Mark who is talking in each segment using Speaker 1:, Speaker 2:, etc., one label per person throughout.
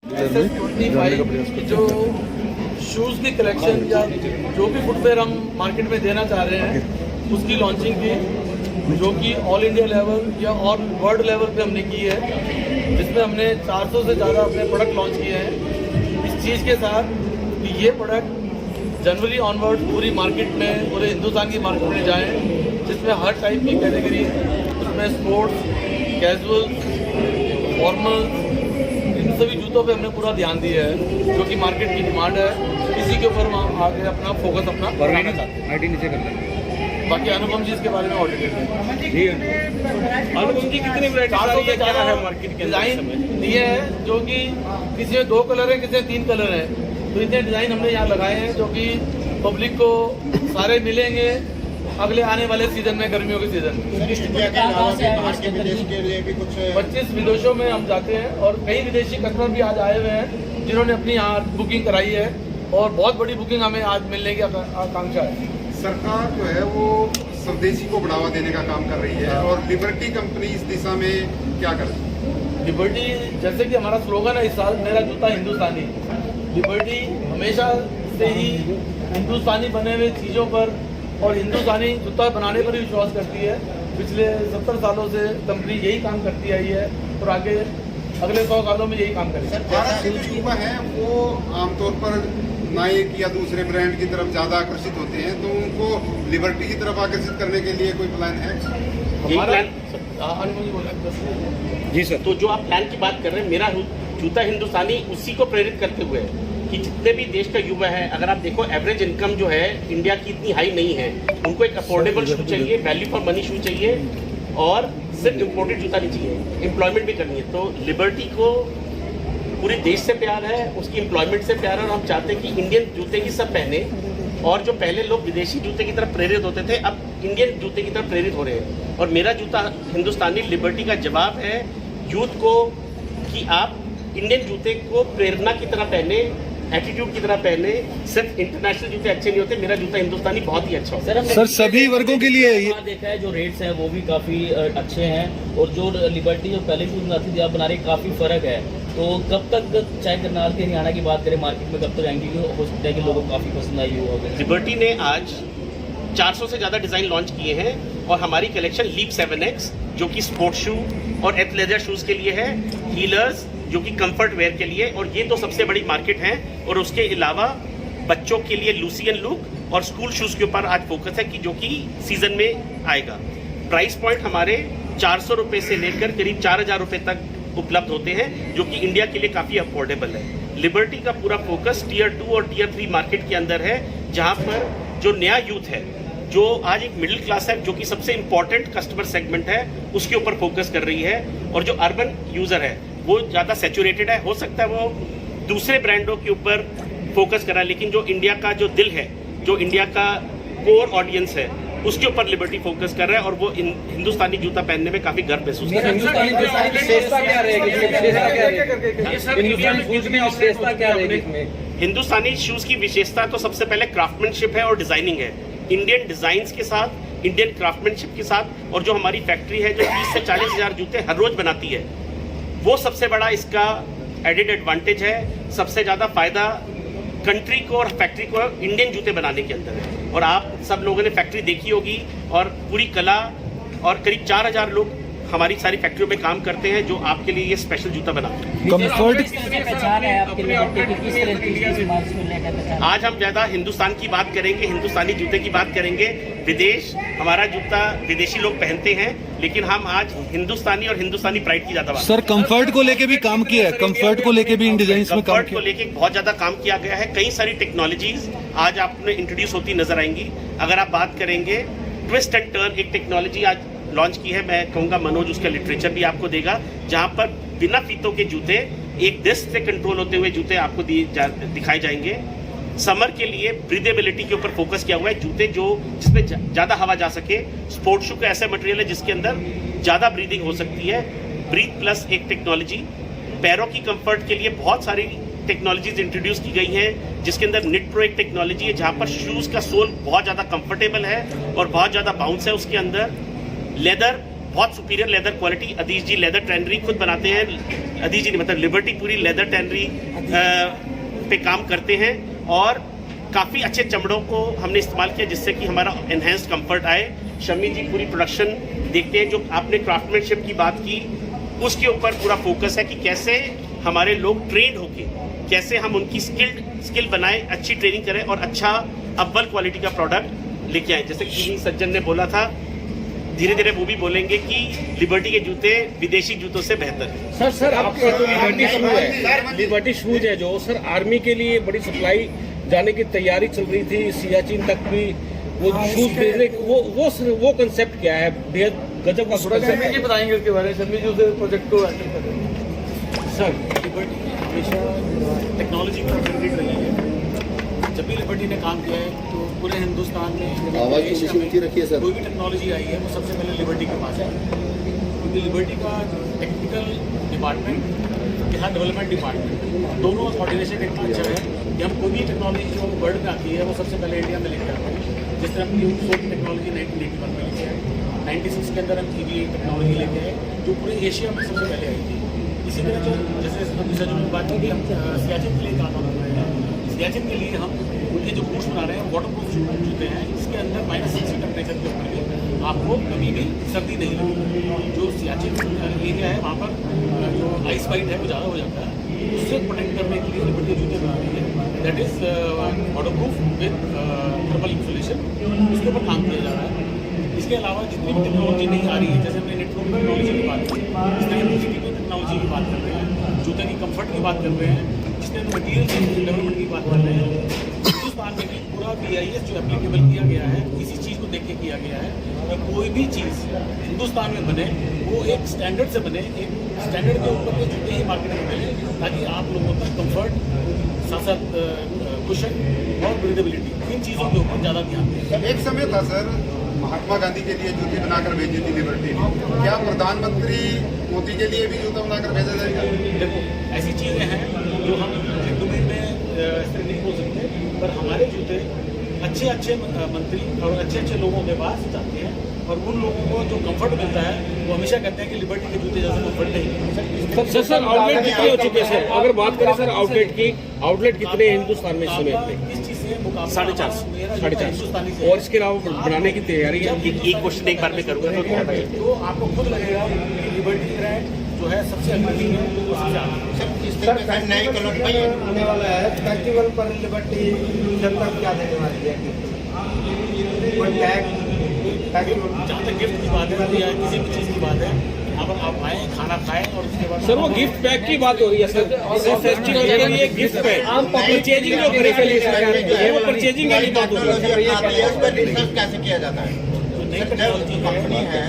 Speaker 1: SS25 जो shoes की collection या जो भी फुटवेयर हम मार्केट में देना चाह रहे हैं उसकी लॉन्चिंग की, जो कि ऑल इंडिया लेवल या और वर्ल्ड लेवल पे हमने की है, जिसमें हमने 400 से ज़्यादा अपने प्रोडक्ट लॉन्च किए हैं। इस चीज़ के साथ कि ये प्रोडक्ट जनवरी ऑनवर्ड पूरी मार्केट में, पूरे हिंदुस्तान की मार्केट में जाएँ, जिसमें हर टाइप की कैटेगरी, उसमें स्पोर्ट्स, कैजुअल, फॉर्मल, इन सभी जूतों पे हमने पूरा ध्यान दिया है, जो कि मार्केट की डिमांड है। इसी के ऊपर हम आगे अपना फोकस अपना बढ़ाना चाहते हैं।
Speaker 2: नीचे कर लेंगे।
Speaker 1: बाकी अनुपम जी इसके बारे में और डिटेल है।
Speaker 2: अनुपम जी कितनी वैरायटी क्या है मार्केट के
Speaker 1: डिज़ाइन दिए हैं, जो कि किसी में 2 कलर है, किसी में 3 कलर है, तो इतने डिज़ाइन हमने यहाँ लगाए हैं जो कि पब्लिक को सारे मिलेंगे अगले आने वाले सीजन में, गर्मियों के सीजन में। 25 विदेशों में हम जाते हैं और कई विदेशी कस्टमर भी आज आए हुए हैं जिन्होंने अपनी यहाँ बुकिंग कराई है, और बहुत बड़ी बुकिंग हमें आज मिलने की आकांक्षा है।
Speaker 3: सरकार जो है वो स्वदेशी को बढ़ावा देने का काम कर रही है, और लिबर्टी कंपनी इस दिशा में क्या कर रही है?
Speaker 1: लिबर्टी, जैसे कि हमारा स्लोगन है इस साल, मेरा जूता हिंदुस्तानी। लिबर्टी हमेशा से ही हिंदुस्तानी बने हुए चीज़ों पर और हिंदुस्तानी जूता बनाने पर ही विश्वास करती है। पिछले 70 सालों से कंपनी यही काम करती आई है और आगे अगले 100 सालों में यही काम करेगी।
Speaker 3: जो युवा है वो आमतौर पर नाइक या दूसरे ब्रांड की तरफ ज़्यादा आकर्षित होते हैं, तो उनको लिबर्टी की तरफ आकर्षित करने के लिए कोई प्लान है?
Speaker 1: हमारा
Speaker 2: जी सर।
Speaker 4: तो जो आप प्लान की बात कर रहे हैं, मेरा जूता हिंदुस्तानी उसी को प्रेरित करते हुए कि जितने भी देश का युवा है, अगर आप देखो एवरेज इनकम जो है इंडिया की इतनी हाई नहीं है, उनको एक अफोर्डेबल शू चाहिए, वैल्यू फॉर मनी शू चाहिए, और सिर्फ इम्पोर्टेड जूता नहीं चाहिए, एम्प्लॉयमेंट भी करनी है। तो लिबर्टी को पूरे देश से प्यार है, उसकी एम्प्लॉयमेंट से प्यार है, और हम चाहते हैं कि इंडियन जूते ही सब पहने, और जो पहले लोग विदेशी जूते की तरफ प्रेरित होते थे, अब इंडियन जूते की तरफ प्रेरित हो रहे हैं। और मेरा जूता हिंदुस्तानी लिबर्टी का जवाब है यूथ को कि आप इंडियन जूते को प्रेरणा की तरह पहने, एटीट्यूड की तरह पहने। सिर्फ इंटरनेशनल जूते अच्छे नहीं होते, मेरा जूता हिंदुस्तानी बहुत ही अच्छा होता है।
Speaker 5: सर सभी वर्गों के लिए
Speaker 6: देखा है जो रेट्स हैं वो भी काफ़ी अच्छे हैं, और जो लिबर्टी जो पहले शूज बनाती थी आप बना रहे काफ़ी फ़र्क है। तो कब तक, चाहे करनाल के हरियाणा की बात करें, मार्केट में कब तक आएंगी? हो सकता है कि लोगों को काफ़ी पसंद आई हो।
Speaker 4: लिबर्टी ने आज 400 से ज़्यादा डिज़ाइन लॉन्च किए हैं, और हमारी कलेक्शन लीप 7X जो कि स्पोर्ट्स शू और एथलेजर शूज़ के लिए है, हीलर्स जो कि कंफर्ट वेयर के लिए, और ये तो सबसे बड़ी मार्केट है। और उसके अलावा बच्चों के लिए लूसियन लुक और स्कूल शूज़ के ऊपर आज फोकस है कि जो कि सीजन में आएगा। प्राइस पॉइंट हमारे 400 रुपये से लेकर करीब 4000 रुपये तक उपलब्ध होते हैं, जो कि इंडिया के लिए काफ़ी अफोर्डेबल है। लिबर्टी का पूरा फोकस टियर 2 और टियर 3 मार्केट के अंदर है, जहाँ पर जो नया यूथ है, जो आज एक मिडिल क्लास है, जो कि सबसे इंपॉर्टेंट कस्टमर सेगमेंट है, उसके ऊपर फोकस कर रही है। और जो अर्बन यूज़र है वो ज़्यादा सैचुरेटेड है, हो सकता है वो दूसरे ब्रांडों के ऊपर फोकस कर रहा है, लेकिन जो इंडिया का जो दिल है, जो इंडिया का कोर ऑडियंस है, उसके ऊपर लिबर्टी फोकस कर रहा है, और वो हिंदुस्तानी जूता पहनने में काफ़ी गर्व महसूस कर रहा है। हिंदुस्तानी शूज़ की विशेषता तो सबसे पहले क्राफ्टमैनशिप है और डिज़ाइनिंग है। इंडियन डिज़ाइंस के साथ, इंडियन क्राफ्टमैनशिप के साथ, और जो हमारी फैक्ट्री है जो 30 से 40 हज़ार जूते हर रोज़ बनाती है, वो सबसे बड़ा इसका एडेड एडवांटेज है। सबसे ज़्यादा फ़ायदा कंट्री को और फैक्ट्री को इंडियन जूते बनाने के अंदर है। और आप सब लोगों ने फैक्ट्री देखी होगी, और पूरी कला, और करीब 4000 लोग हमारी सारी फैक्ट्रियों में काम करते हैं, जो आपके लिए ये स्पेशल जूता बनाते हैं। आज हम ज़्यादा हिंदुस्तान की बात करेंगे, हिंदुस्तानी जूते की बात करेंगे। विदेश, हमारा जूता विदेशी लोग पहनते हैं, लेकिन हम आज हिंदुस्तानी और हिंदुस्तानी प्राइड की ज़्यादा बात।
Speaker 5: सर कंफर्ट को लेके भी काम किया है, कंफर्ट को लेके भी इन डिजाइन में काम
Speaker 4: कंफर्ट को लेके बहुत ज़्यादा काम किया गया है। कई सारी टेक्नोलॉजीज आज आपने इंट्रोड्यूस होती नजर आएंगी। अगर आप बात करेंगे ट्विस्ट एंड टर्न, एक टेक्नोलॉजी आज लॉन्च की है, मैं कहूँगा मनोज उसका लिटरेचर भी आपको देगा, जहाँ पर बिना फीतों के जूते, एक डिस्क से कंट्रोल होते हुए जूते आपको दिखाए जाएंगे। समर के लिए ब्रीदेबिलिटी के ऊपर फोकस किया हुआ है, जूते जो जिसमें ज़्यादा हवा जा सके। स्पोर्ट्स शू का ऐसा मटेरियल है जिसके अंदर ज़्यादा ब्रीदिंग हो सकती है। ब्रीथ प्लस एक टेक्नोलॉजी। पैरों की कंफर्ट के लिए बहुत सारी टेक्नोलॉजीज इंट्रोड्यूस की गई हैं, जिसके अंदर निट प्रो एक टेक्नोलॉजी है, जहाँ पर शूज़ का सोल बहुत ज़्यादा कंफर्टेबल है और बहुत ज़्यादा बाउंस है उसके अंदर। लेदर बहुत सुपीरियर लेदर क्वालिटी। अदीश जी लेदर टैनरी खुद बनाते हैं, अदीश जी नहीं मतलब लिबर्टी पूरी लेदर टैनरी पे काम करते हैं और काफ़ी अच्छे चमड़ों को हमने इस्तेमाल किया जिससे कि हमारा एनहेंस्ड कंफर्ट आए। शमी जी पूरी प्रोडक्शन देखते हैं, जो आपने क्राफ्टमैनशिप की बात की उसके ऊपर पूरा फोकस है कि कैसे हमारे लोग ट्रेंड होके कैसे हम उनकी स्किल बनाएं, अच्छी ट्रेनिंग करें और अच्छा अव्वल क्वालिटी का प्रोडक्ट लेके आए। जैसे कि सज्जन ने बोला था, धीरे धीरे वो भी बोलेंगे कि लिबर्टी के जूते विदेशी जूतों से बेहतर है।
Speaker 2: सर आपका जो लिबर्टी शूज है, लिबर्टी शूज है जो सर आर्मी के लिए बड़ी सप्लाई जाने की तैयारी चल रही थी, सियाचिन तक भी वो शूज भेजने वो कंसेप्ट क्या है? बेहद गजब का
Speaker 1: शमी जी बताएंगे उसके बारे में। शमी जी उस प्रोजेक्ट को हैंडल कर रहे हैं।
Speaker 7: सर लिबर्टी हमेशा टेक्नोलॉजी पर केंद्रित रही है। जब भी लिबर्टी ने काम किया है तो पूरे हिंदुस्तान में एशिया में कोई भी टेक्नोलॉजी आई है वो सबसे पहले लिबर्टी के पास है, क्योंकि लिबर्टी का टेक्निकल डिपार्टमेंट के साथ डेवलपमेंट डिपार्टमेंट दोनों कोऑर्डिनेशन इतना अच्छा है कि हम कोई भी टेक्नोलॉजी जो वर्ल्ड में आती है वो सबसे पहले इंडिया में लेकर आते हैं। जिस तरह हम सोप टेक्नोलॉजी 1981 में लेके आए, 96 के अंदर हम EVA टेक्नोलॉजी लेके आए जो पूरे एशिया में सबसे पहले आई थी। इसी तरह जो जैसे सज्जन ने बात की कि हम सियाचिन के लिए काम कर रहे हैं, सियाचिन के लिए हम उनके जो बूट्स बना रहे हैं वाटर प्रूफ जूते हैं, इसके अंदर -60 टेम्परेचर के ऊपर भी आपको कभी भी सर्दी नहीं लगेगी। जो सियाचिन एरिया है वहाँ पर जो आइस बाइट है वो ज़्यादा हो जाता है, उससे प्रोटेक्ट करने के लिए लिबर्टी जूते बना रही है, that is water proof with thermal insulation, उसके ऊपर काम किया जा रहा है। इसके अलावा जितनी भी टेक्नोलॉजी नहीं आ रही है, जैसे हमने नेटवर्क टेक्नोलॉजी की बात की, इस तरह PCB टेक्नोलॉजी की बात कर रहे हैं, जूते की कंफर्ट की बात कर रहे हैं, जिस तरह मटीरियल डेवलपमेंट की बात कर रहे हैं। हिंदुस्तान में भी पूरा BIS जो एप्लीकेबल किया गया है इसी चीज़ को देख के किया गया है कि कोई भी चीज़ हिंदुस्तान में बने वो एक स्टैंडर्ड से बने, एक स्टैंडर्ड के ऊपर के जूते ही मार्केट में मिले, ताकि आप लोगों का कंफर्ट साथ साथ कुशन और ब्रीदेबिलिटी इन चीज़ों के ऊपर ज़्यादा ध्यान दें।
Speaker 3: एक समय था सर, महात्मा गांधी के लिए जूती बनाकर भेजी थी लिबर्टी ने, क्या प्रधानमंत्री मोदी के लिए भी जूता बनाकर भेजा जाएगा?
Speaker 7: देखो ऐसी चीज़ें हैं जो हम एक डोमेन में इस तरह नहीं बोल सकते, पर हमारे जूते अच्छे मंत्री और अच्छे लोगों के पास जाते हैं और उन लोगों को जो कंफर्ट मिलता है वो हमेशा कहते हैं कि लिबर्टी के जूते जैसा कंफर्ट नहीं।
Speaker 2: सर आउटलेट कितने हो चुके हैं? अगर बात करें सर आउटलेट की, आउटलेट कितने हैं हिंदुस्तान में इस समय पे?
Speaker 7: इस चीज़ से मुकाबला
Speaker 2: 450 और इसके अलावा बनाने की तैयारी है।
Speaker 4: एक क्वेश्चन एक बार में करूँगा
Speaker 7: तो आपको खुद लगेगा कि लिबर्टी ब्रांड जो है सबसे अग्रणी है, वो सबसे आगे।
Speaker 8: सर नए कलर में आने वाला है फेस्टिवल पर लिबर्टी जनता क्या देने वाली है? कोई
Speaker 7: जहाँ तक गिफ्ट की बात है या किसी भी चीज़ की बात है, अब आप आए खाना खाएं और उसके बाद
Speaker 2: सर वो गिफ्ट पैक की बात हो रही है सर, फेस्टिवल के लिए गिफ्ट पैक परचेजिंग जो करे के लिए सरकार वो परचेजिंग वाली बात हो रही है।
Speaker 8: कैसे किया जाता है?
Speaker 7: नई टेक्नोलॉजी कंपनी है,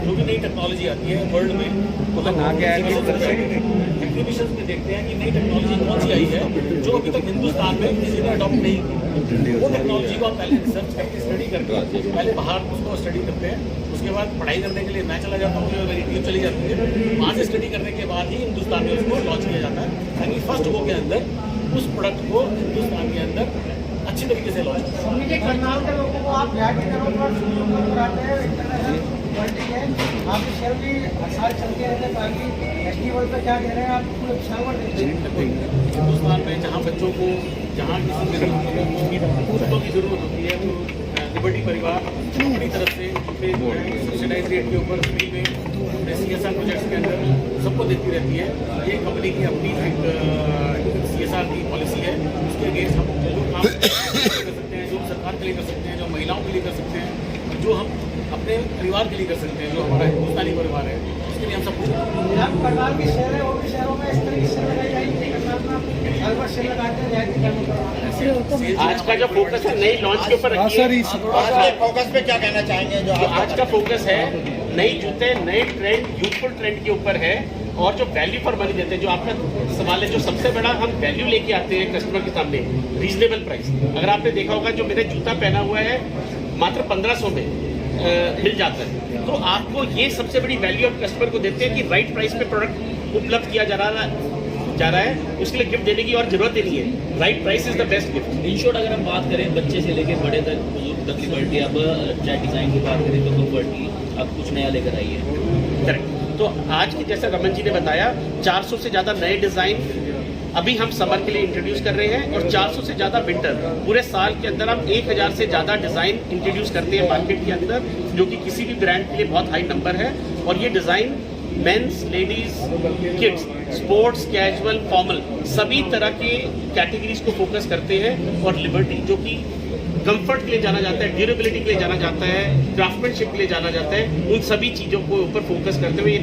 Speaker 7: जो भी नई टेक्नोलॉजी आती है वर्ल्ड में तो हम एग्जीबिशन में देखते हैं कि नई टेक्नोलॉजी कौन सी आई है जो अभी तक हिंदुस्तान में किसी ने अडॉप्ट नहीं की। वो टेक्नोलॉजी को हम पहले रिसर्च करके स्टडी करके पहले बाहर उसको स्टडी करते हैं, उसके बाद पढ़ाई करने के लिए मैं चला जाता हूँ, मेरी टीम चली जाती है, वहाँ से स्टडी करने के बाद ही हिंदुस्तान में उसको लॉन्च किया जाता है, ताकि फर्स्ट गो के अंदर उस प्रोडक्ट को हिंदुस्तान के अंदर अच्छी तरीके से लॉन्च
Speaker 8: करनाल के लोगों को आप आपके शहर भी हर साल चलते रहते हैं, ताकि फेस्टिवल पे क्या कह रहे हैं आप पूरे सावर देते हैं।
Speaker 7: हिंदुस्तान में जहाँ बच्चों को जहाँ किसी पुस्तकों की जरूरत होती है वो लिबर्टी परिवार अपनी तरफ से अपने जो है सब्सिडाइज रेट के ऊपर फ्री में अपने CSR प्रोजेक्ट्स के अंदर सबको देती रहती है। ये कंपनी की अपनी एक CSR की पॉलिसी है, उसके अगेंस्ट हम जो काम कर सकते हैं, जो सरकार के लिए कर सकते हैं, जो महिलाओं के लिए कर सकते हैं, जो हम अपने परिवार के लिए कर सकते हैं, जो हमारा हिंदुस्तानी परिवार है उसके लिए हम सब कुछ
Speaker 8: करनाल के शहर है और भी शहरों में इस तरह की सेल लगाई जाएगी। करनाल में सेल लगाते हैं।
Speaker 4: आज का जो फोकस है नई लॉन्च के ऊपर रखिए।
Speaker 8: फोकस पे क्या कहना चाहेंगे? जो
Speaker 4: आज का फोकस है नई जूते, नए ट्रेंड, यूथफुल ट्रेंड के ऊपर है और जो वैल्यू फॉर मनी देते हैं। जो आपका सवाल है, जो सबसे बड़ा हम वैल्यू लेके आते हैं कस्टमर के सामने, रीजनेबल प्राइस। अगर आपने देखा होगा जो मैंने जूता पहना हुआ है मात्र 1500 में मिल जाता है, तो आपको ये सबसे बड़ी वैल्यू आप कस्टमर को देते हैं कि राइट प्राइस पे प्रोडक्ट उपलब्ध किया जा रहा है। जा रहा है, उसके लिए गिफ्ट देने की और जरूरत ही नहीं है। Right price is the best gift.
Speaker 6: In short अगर हम बात करें बच्चे से लेके बड़े तक, बुजुर्ग तक लिबर्टी, अब चाहे डिज़ाइन की बात करें तो कंफर्ट की अब कुछ नया लेकर आई है।
Speaker 4: करेक्ट। तो आज की जैसे रमन जी ने बताया 400 से ज़्यादा नए डिज़ाइन अभी हम समर के लिए इंट्रोड्यूस कर रहे हैं, और 400 से ज़्यादा विंटर। पूरे साल के अंदर हम 1000 से ज़्यादा डिज़ाइन इंट्रोड्यूस करते हैं मार्केट के अंदर, जो कि किसी भी ब्रांड के लिए बहुत हाई नंबर है। और ये design men's, ladies, kids, sports, casual, formal सभी तरह के कैटेगरीज को फोकस करते हैं। और लिबर्टी जो कि कंफर्ट के लिए जाना जाता है, ड्यूरेबिलिटी के लिए जाना जाता है, क्राफ्टमैनशिप के लिए जाना जाता है, उन सभी चीज़ों को ऊपर फोकस करते हुए ये